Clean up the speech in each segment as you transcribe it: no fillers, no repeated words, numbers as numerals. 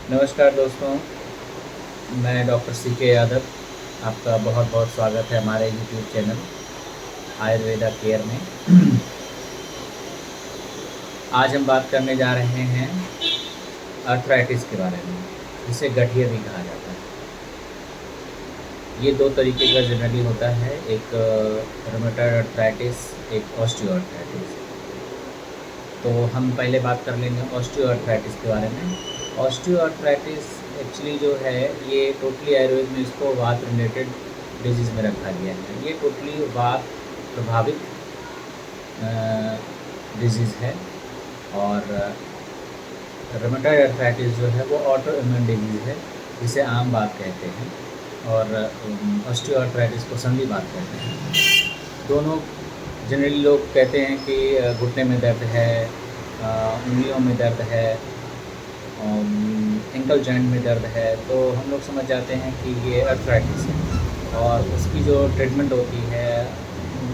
नमस्कार दोस्तों, मैं डॉक्टर CK यादव। आपका बहुत बहुत स्वागत है हमारे यूट्यूब चैनल आयुर्वेदा केयर में। आज हम बात करने जा रहे हैं अर्थराइटिस के बारे में, जिसे गठिया भी कहा जाता है। ये दो तरीके का जनरली होता है, एक रूमेटॉइड अर्थराइटिस, एक ऑस्टियोआर्थराइटिस। तो हम पहले बात कर लेंगे ऑस्टियोआर्थराइटिस के बारे में। ऑस्टियोआर्थराइटिस एक्चुअली जो है ये टोटली आयुर्वेद में इसको वात रिलेटेड डिजीज़ में रखा गया है। ये टोटली वात प्रभावित डिजीज़ है। और रूमेटॉइड अर्थराइटिस जो है वो ऑटो इम्यून डिजीज़ है, जिसे आम बात कहते हैं। और ऑस्टियोआर्थराइटिस को संधि बात कहते हैं। दोनों जनरली लोग कहते हैं कि घुटने में दर्द है, उंगलियों में दर्द है, एंकल जॉइंट में दर्द है, तो हम लोग समझ जाते हैं कि ये अर्थराइटिस है। और उसकी जो ट्रीटमेंट होती है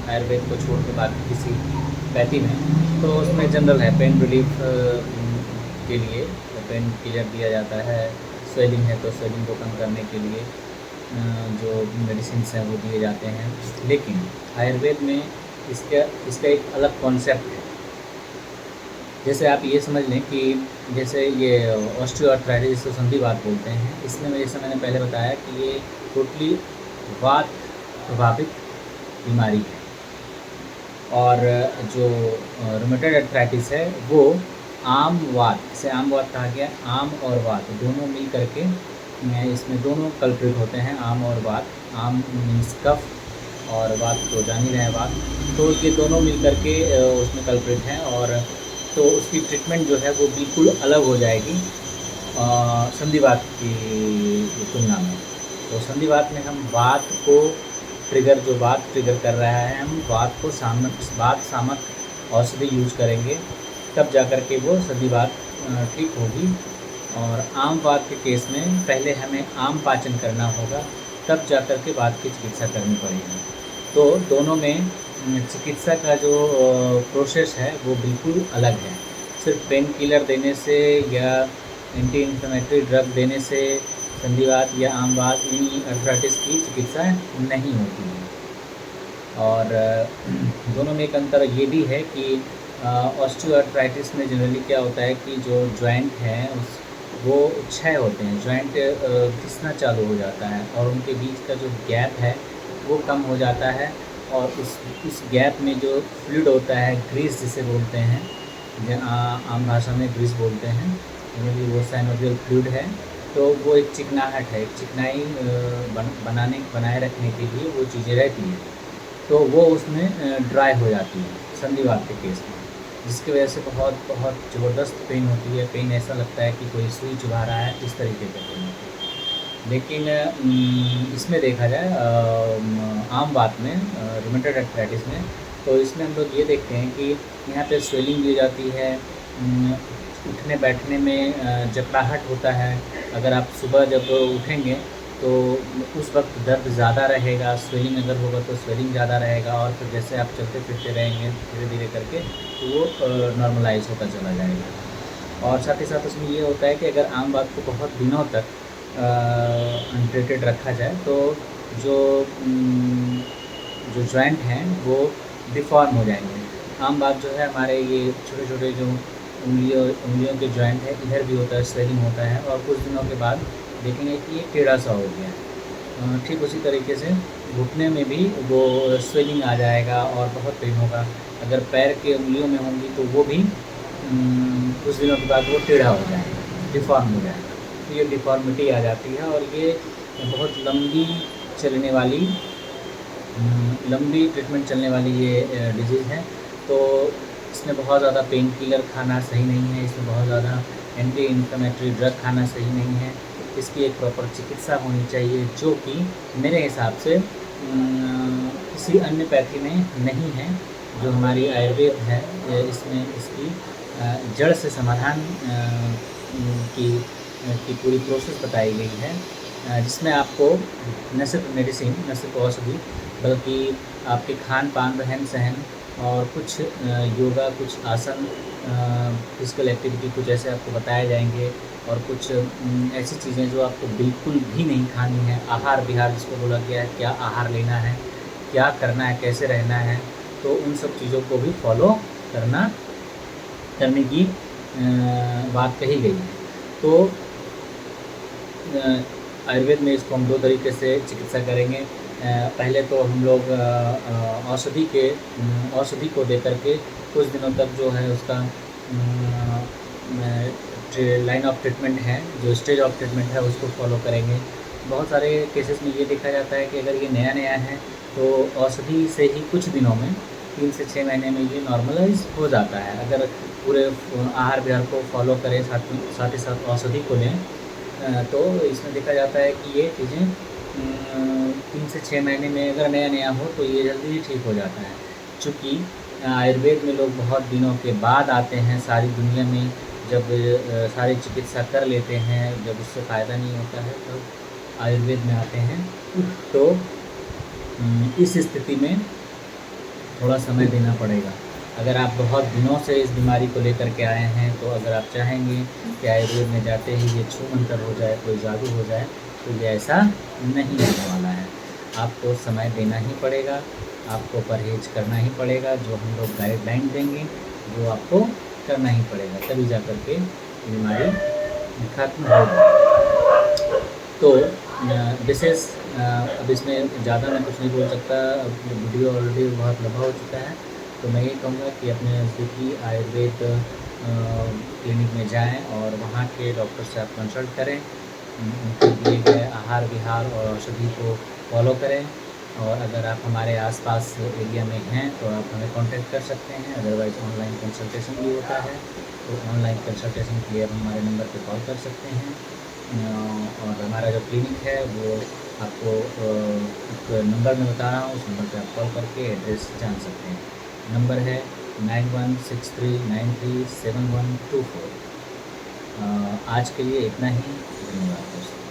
आयुर्वेद को छोड़ के बाकी किसी पैथी में, तो उसमें जनरल है, पेन रिलीफ के लिए पेन किलर दिया जाता है। स्वेलिंग है तो स्वेलिंग को कम करने के लिए जो मेडिसिन हैं वो दिए जाते हैं। लेकिन आयुर्वेद में इसका एक अलग कॉन्सेप्ट है। जैसे आप ये समझ लें कि जैसे ये ऑस्टियोआर्थराइटिस जिसको संधिवात बोलते हैं, इसमें जैसे मैंने पहले बताया कि ये टोटली वात प्रभावित बीमारी है। और जो रूमेटॉइड अर्थराइटिस है वो आम वात, इसे आम वात कहा गया। आम और वात दोनों मिल करके इसमें दोनों कल्प्रिट होते हैं, आम और वात। आम मीन्स कफ और वात तो जान ही रहे हैं वात, तो ये दोनों मिल करके उसमें कल्प्रिट हैं। और तो उसकी ट्रीटमेंट जो है वो बिल्कुल अलग हो जाएगी संधिवात की तुलना में। तो संधिवात में हम वात को जो वात ट्रिगर कर रहा है, हम वात को वात शामक औषधि यूज करेंगे, तब जा कर के वो संधिवात ठीक होगी। और आम वात के केस में पहले हमें आम पाचन करना होगा, तब जा कर के वात की चिकित्सा करनी पड़ेगी। तो दोनों में चिकित्सा का जो प्रोसेस है वो बिल्कुल अलग है। सिर्फ पेन किलर देने से या एंटी इन्फ्लेमेटरी ड्रग देने से संधिवात या आम वात यानी अर्थराइटिस की चिकित्सा नहीं होती है। और दोनों में एक अंतर ये भी है कि ऑस्टियोआर्थराइटिस में जनरली क्या होता है कि जो जॉइंट हैं वो क्षय होते हैं, जॉइंट घिसना चालू हो जाता है और उनके बीच का जो गैप है वो कम हो जाता है। और उस गैप में जो फ्लूइड होता है, ग्रीस जिसे बोलते हैं, आम भाषा में ग्रीस बोलते हैं, जनरली वो साइनोवियल फ्लूइड है। तो वो एक चिकनाहट है, एक चिकनाई बनाए रखने के लिए वो चीज़ें रहती हैं, तो वो उसमें ड्राई हो जाती है संधिवात के केस में, जिसकी वजह से बहुत बहुत ज़बरदस्त पेन होती है। पेन ऐसा लगता है कि कोई सुई चुभा रहा है, इस तरीके का पेन होती है। लेकिन इसमें देखा जाए आम बात में रूमेटॉइड अर्थराइटिस में, तो इसमें हम लोग ये देखते हैं कि यहाँ पे स्वेलिंग भी हो जाती है, उठने बैठने में जकड़ाहट होता है। अगर आप सुबह जब उठेंगे तो उस वक्त दर्द ज़्यादा रहेगा, स्वेलिंग अगर होगा तो स्वेलिंग ज़्यादा रहेगा। और फिर जैसे आप चलते फिरते रहेंगे धीरे धीरे करके तो वो नॉर्मलाइज होता चला जाएगा। और साथ ही साथ उसमें ये होता है कि अगर आम बात को बहुत दिनों तक अनट्रीटेड रखा जाए तो जो जॉइंट हैं वो डिफॉर्म हो जाएंगे। आम बात जो है हमारे ये छोटे छोटे जो उंगलियों के जॉइंट है, इधर भी होता है, स्वेलिंग होता है, और कुछ दिनों के बाद देखेंगे कि ये टेढ़ा सा हो गया है। ठीक उसी तरीके से घुटने में भी वो स्वेलिंग आ जाएगा और बहुत पेन होगा। अगर पैर के उंगलियों में होंगी तो वो भी कुछ दिनों के बाद वो टेढ़ा हो जाएगा, डिफॉर्म हो जाएगा। तो ये डिफॉर्मिटी आ जाती है और ये बहुत लंबी ट्रीटमेंट चलने वाली ये डिजीज़ है। तो इसमें बहुत ज़्यादा पेन किलर खाना सही नहीं है, इसमें बहुत ज़्यादा एंटी इन्फ्लेमेटरी ड्रग खाना सही नहीं है। इसकी एक प्रॉपर चिकित्सा होनी चाहिए, जो कि मेरे हिसाब से किसी अन्य पैथी में नहीं है। जो हमारी आयुर्वेद है इसमें इसकी जड़ से समाधान की पूरी प्रोसेस बताई गई है, जिसमें आपको न सिर्फ मेडिसिन, न सिर्फ औषधि, बल्कि आपके खान पान, रहन सहन और कुछ योगा, कुछ आसन, फिज़िकल एक्टिविटी कुछ ऐसे आपको बताए जाएंगे, और कुछ ऐसी चीज़ें जो आपको बिल्कुल भी नहीं खानी है। आहार विहार जिसको बोला गया है, क्या आहार लेना है, क्या करना है, कैसे रहना है, तो उन सब चीज़ों को भी फॉलो करने की बात कही गई है। तो आयुर्वेद में इसको हम 2 तरीके से चिकित्सा करेंगे। पहले तो हम लोग औषधि को देकर के कुछ दिनों तक जो है उसका लाइन ऑफ ट्रीटमेंट है, जो स्टेज ऑफ ट्रीटमेंट है उसको फॉलो करेंगे। बहुत सारे केसेस में ये देखा जाता है कि अगर ये नया है तो औषधि से ही कुछ दिनों में 3 से 6 महीने में ये नॉर्मलाइज़ हो जाता है। अगर पूरे आहार विहार को फॉलो करें, साथ ही साथ औषधि को लें, तो इसमें देखा जाता है कि ये चीज़ें 3 से 6 महीने में अगर नया हो तो ये जल्दी ही ठीक हो जाता है। चूँकि आयुर्वेद में लोग बहुत दिनों के बाद आते हैं, सारी दुनिया में जब सारी चिकित्सा कर लेते हैं, जब उससे फ़ायदा नहीं होता है तो आयुर्वेद में आते हैं। तो इस स्थिति में थोड़ा समय देना पड़ेगा। अगर आप बहुत दिनों से इस बीमारी को लेकर के आए हैं, तो अगर आप चाहेंगे कि आयुर्वेद में जाते ही ये छू मंतर हो जाए, कोई जादू हो जाए, तो ये ऐसा नहीं होने वाला है। आपको समय देना ही पड़ेगा, आपको परहेज़ करना ही पड़ेगा, जो हम लोग गाइडलाइन देंगे वो आपको करना ही पड़ेगा, तभी जा कर के बीमारी खत्म होगी। तो विशेष अब इसमें ज़्यादा मैं कुछ नहीं बोल सकता, वीडियो ऑलरेडी बहुत लंबा हो चुका है। तो मैं ये कहूँगा कि अपने नज़दीकी आयुर्वेद क्लिनिक में जाएँ और वहाँ के डॉक्टर से आप कंसल्ट करें, उनके दिए गए आहार विहार और औषधि को फॉलो करें। और अगर आप हमारे आसपास एरिया में हैं तो आप हमें कांटेक्ट कर सकते हैं, अदरवाइज़ ऑनलाइन कंसल्टेशन भी होता है, तो ऑनलाइन कंसल्टेशन के लिए आप हमारे नंबर पे कॉल कर सकते हैं। और हमारा जो क्लिनिक है वो आपको एक नंबर मैं बता रहा हूँ, उस नंबर पे आप कॉल करके एड्रेस जान सकते हैं। नंबर है 9163937124। आज के लिए इतना ही। धन्यवाद दोस्तों।